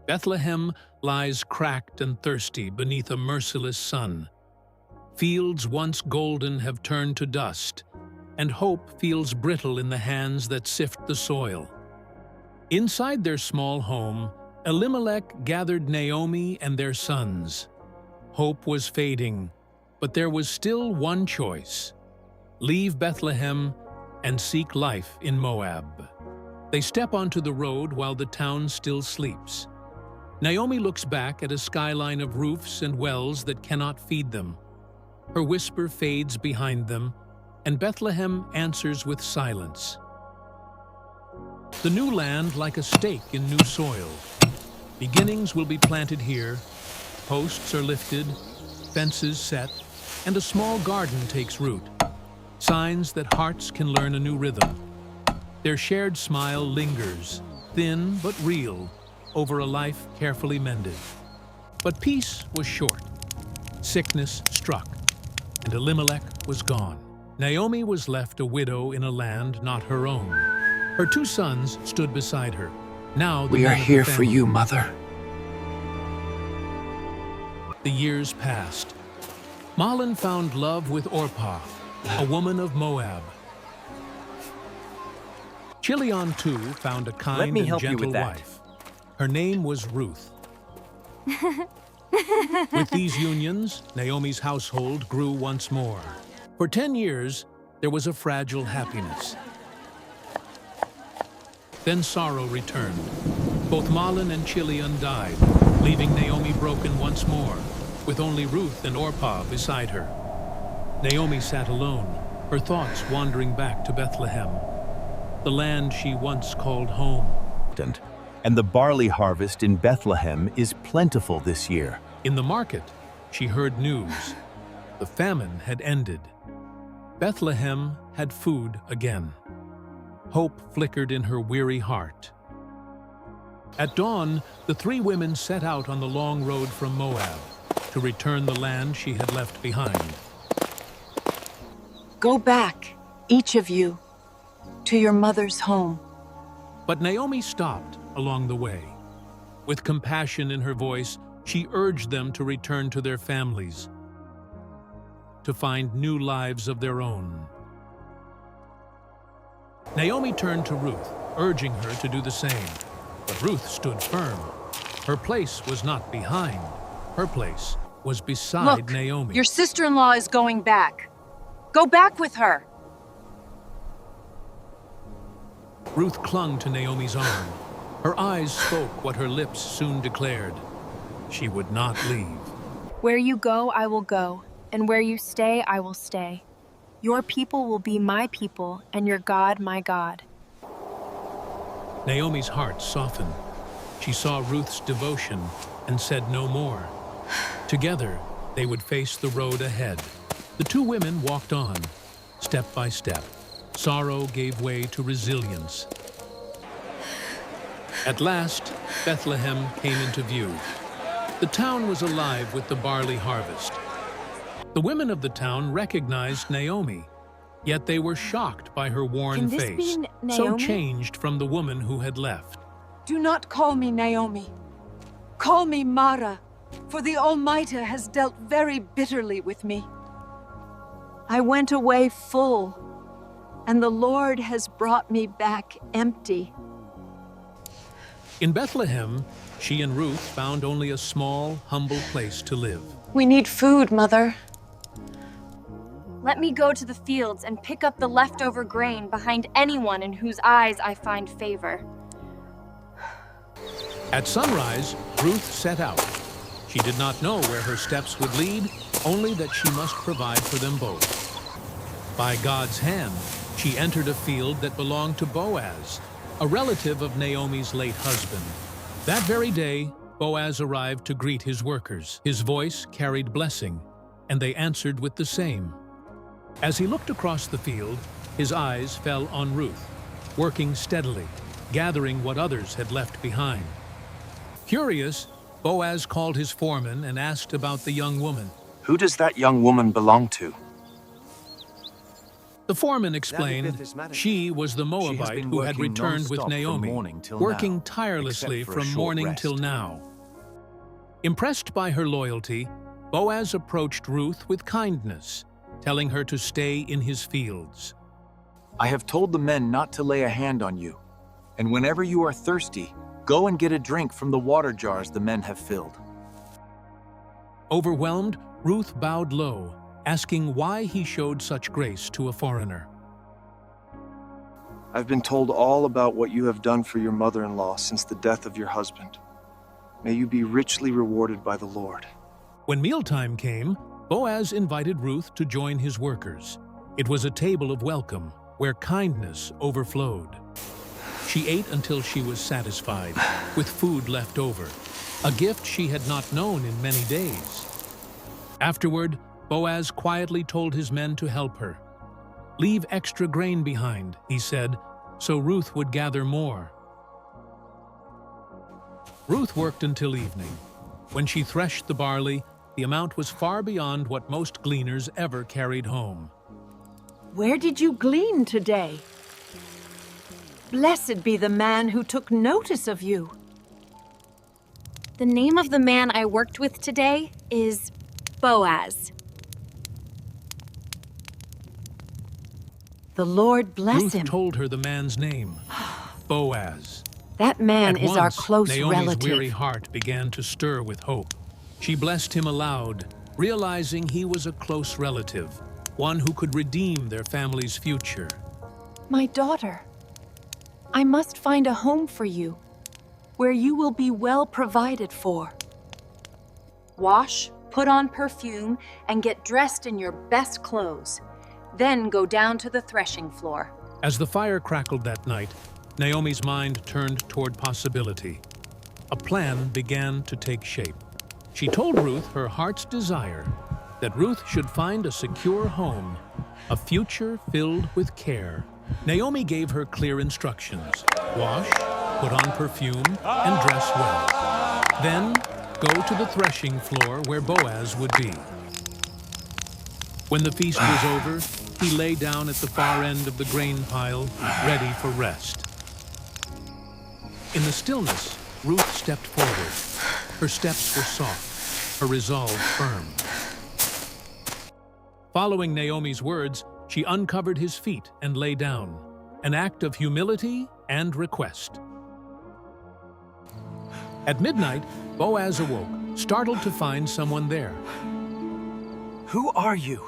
Bethlehem lies cracked and thirsty beneath a merciless sun. Fields once golden have turned to dust, and hope feels brittle in the hands that sift the soil. Inside their small home, Elimelech gathered Naomi and their sons. Hope was fading, but there was still one choice: leave Bethlehem and seek life in Moab. They step onto the road while the town still sleeps. Naomi looks back at a skyline of roofs and wells that cannot feed them. Her whisper fades behind them, and Bethlehem answers with silence. The new land like a stake in new soil. Beginnings will be planted here, posts are lifted, fences set, and a small garden takes root. Signs that hearts can learn a new rhythm. Their shared smile lingers, thin but real, over a life carefully mended. But peace was short. Sickness struck, and Elimelech was gone. Naomi was left a widow in a land not her own. Her two sons stood beside her. Now We are here for you, Mother. The years passed. Mahlon found love with Orpah, a woman of Moab. Chilion, too, found a kind and gentle wife. Her name was Ruth. With these unions, Naomi's household grew once more. For 10 years, there was a fragile happiness. Then sorrow returned. Both Mahlon and Chilion died, leaving Naomi broken once more, with only Ruth and Orpah beside her. Naomi sat alone, her thoughts wandering back to Bethlehem, the land she once called home. And the barley harvest in Bethlehem is plentiful this year. In the market, she heard news. The famine had ended. Bethlehem had food again. Hope flickered in her weary heart. At dawn, the three women set out on the long road from Moab to return the land she had left behind. Go back, each of you, to your mother's home. But Naomi stopped along the way. With compassion in her voice, she urged them to return to their families, to find new lives of their own. Naomi turned to Ruth, urging her to do the same. But Ruth stood firm. Her place was not behind. Her place was beside Look, Naomi. Your sister-in-law is going back. Go back with her. Ruth clung to Naomi's arm. Her eyes spoke what her lips soon declared. She would not leave. Where you go, I will go, and where you stay, I will stay. Your people will be my people, and your God my God. Naomi's heart softened. She saw Ruth's devotion and said no more. Together, they would face the road ahead. The two women walked on, step by step. Sorrow gave way to resilience. At last, Bethlehem came into view. The town was alive with the barley harvest. The women of the town recognized Naomi, yet they were shocked by her worn Can this face, be so Naomi? changed from the woman who had left. Do not call me Naomi. Call me Mara, for the Almighty has dealt very bitterly with me. I went away full, and the Lord has brought me back empty. In Bethlehem, she and Ruth found only a small, humble place to live. We need food, Mother. Let me go to the fields and pick up the leftover grain behind anyone in whose eyes I find favor. At sunrise, Ruth set out. She did not know where her steps would lead, only that she must provide for them both. By God's hand, she entered a field that belonged to Boaz, a relative of Naomi's late husband. That very day, Boaz arrived to greet his workers. His voice carried blessing, and they answered with the same. As he looked across the field, his eyes fell on Ruth, working steadily, gathering what others had left behind. Curious, Boaz called his foreman and asked about the young woman. Who does that young woman belong to? The foreman explained she was the Moabite who had returned with Naomi, working tirelessly from morning till now. Impressed by her loyalty, Boaz approached Ruth with kindness, telling her to stay in his fields. I have told the men not to lay a hand on you, and whenever you are thirsty, go and get a drink from the water jars the men have filled. Overwhelmed, Ruth bowed low, asking why he showed such grace to a foreigner. I've been told all about what you have done for your mother-in-law since the death of your husband. May you be richly rewarded by the Lord. When mealtime came, Boaz invited Ruth to join his workers. It was a table of welcome, where kindness overflowed. She ate until she was satisfied, with food left over, a gift she had not known in many days. Afterward, Boaz quietly told his men to help her. "Leave extra grain behind," he said, so Ruth would gather more. Ruth worked until evening. When she threshed the barley, the amount was far beyond what most gleaners ever carried home. Where did you glean today? Blessed be the man who took notice of you. The name of the man I worked with today is Boaz. The Lord bless Ruth him. told her the man's name, Boaz. That man At is our once, close Naomi's relative. weary heart began to stir with hope. She blessed him aloud, realizing he was a close relative, one who could redeem their family's future. My daughter, I must find a home for you, where you will be well provided for. Wash, put on perfume, and get dressed in your best clothes. Then go down to the threshing floor. As the fire crackled that night, Naomi's mind turned toward possibility. A plan began to take shape. She told Ruth her heart's desire, that Ruth should find a secure home, a future filled with care. Naomi gave her clear instructions: wash, put on perfume, and dress well. Then, go to the threshing floor where Boaz would be. When the feast was over, he lay down at the far end of the grain pile, ready for rest. In the stillness, Ruth stepped forward. Her steps were soft, her resolve firm. Following Naomi's words, she uncovered his feet and lay down, an act of humility and request. At midnight, Boaz awoke, startled to find someone there. Who are you?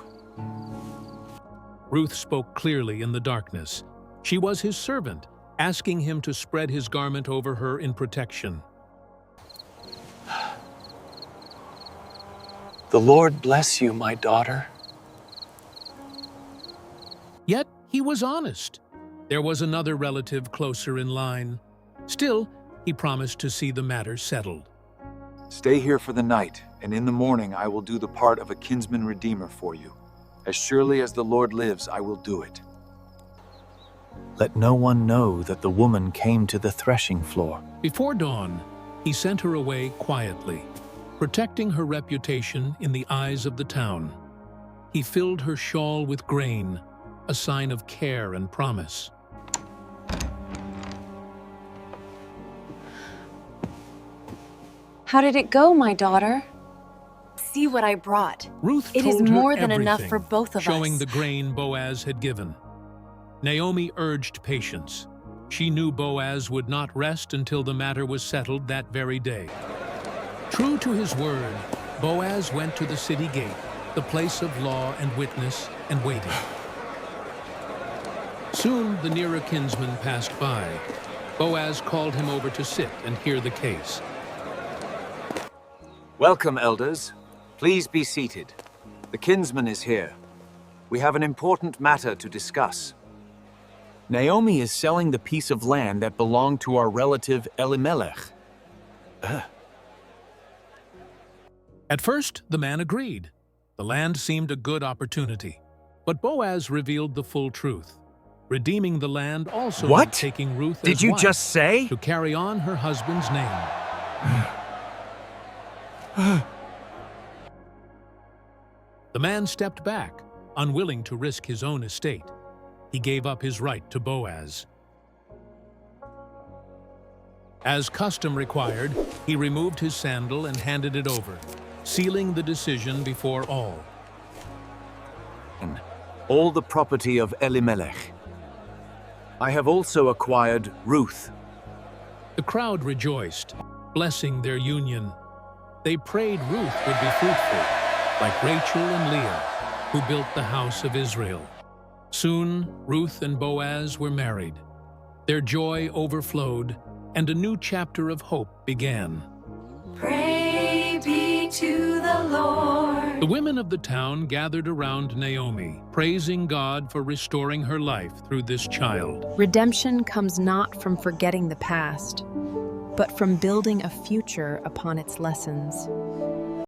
Ruth spoke clearly in the darkness. She was his servant, asking him to spread his garment over her in protection. The Lord bless you, my daughter. Yet he was honest. There was another relative closer in line. Still, he promised to see the matter settled. Stay here for the night, and in the morning I will do the part of a kinsman redeemer for you. As surely as the Lord lives, I will do it. Let no one know that the woman came to the threshing floor. Before dawn, he sent her away quietly, protecting her reputation in the eyes of the town. He filled her shawl with grain, a sign of care and promise. How did it go, my daughter? See what I brought. Ruth It is told her more than enough everything, for both of showing us. the grain Boaz had given. Naomi urged patience. She knew Boaz would not rest until the matter was settled that very day. True to his word, Boaz went to the city gate, the place of law and witness, and waited. Soon the nearer kinsman passed by. Boaz called him over to sit and hear the case. Welcome, elders. Please be seated. The kinsman is here. We have an important matter to discuss. Naomi is selling the piece of land that belonged to our relative Elimelech. At first, the man agreed. The land seemed a good opportunity. But Boaz revealed the full truth. Redeeming the land also What? meant taking Ruth Did as you wife just say? to carry on her husband's name. The man stepped back, unwilling to risk his own estate. he gave up his right to Boaz. As custom required, he removed his sandal and handed it over, sealing the decision before all. All the property of Elimelech. I have also acquired Ruth. The crowd rejoiced, blessing their union. They prayed Ruth would be fruitful, like Rachel and Leah, who built the house of Israel. Soon, Ruth and Boaz were married. Their joy overflowed, and a new chapter of hope began. Pray be to the Lord. The women of the town gathered around Naomi, praising God for restoring her life through this child. Redemption comes not from forgetting the past, but from building a future upon its lessons.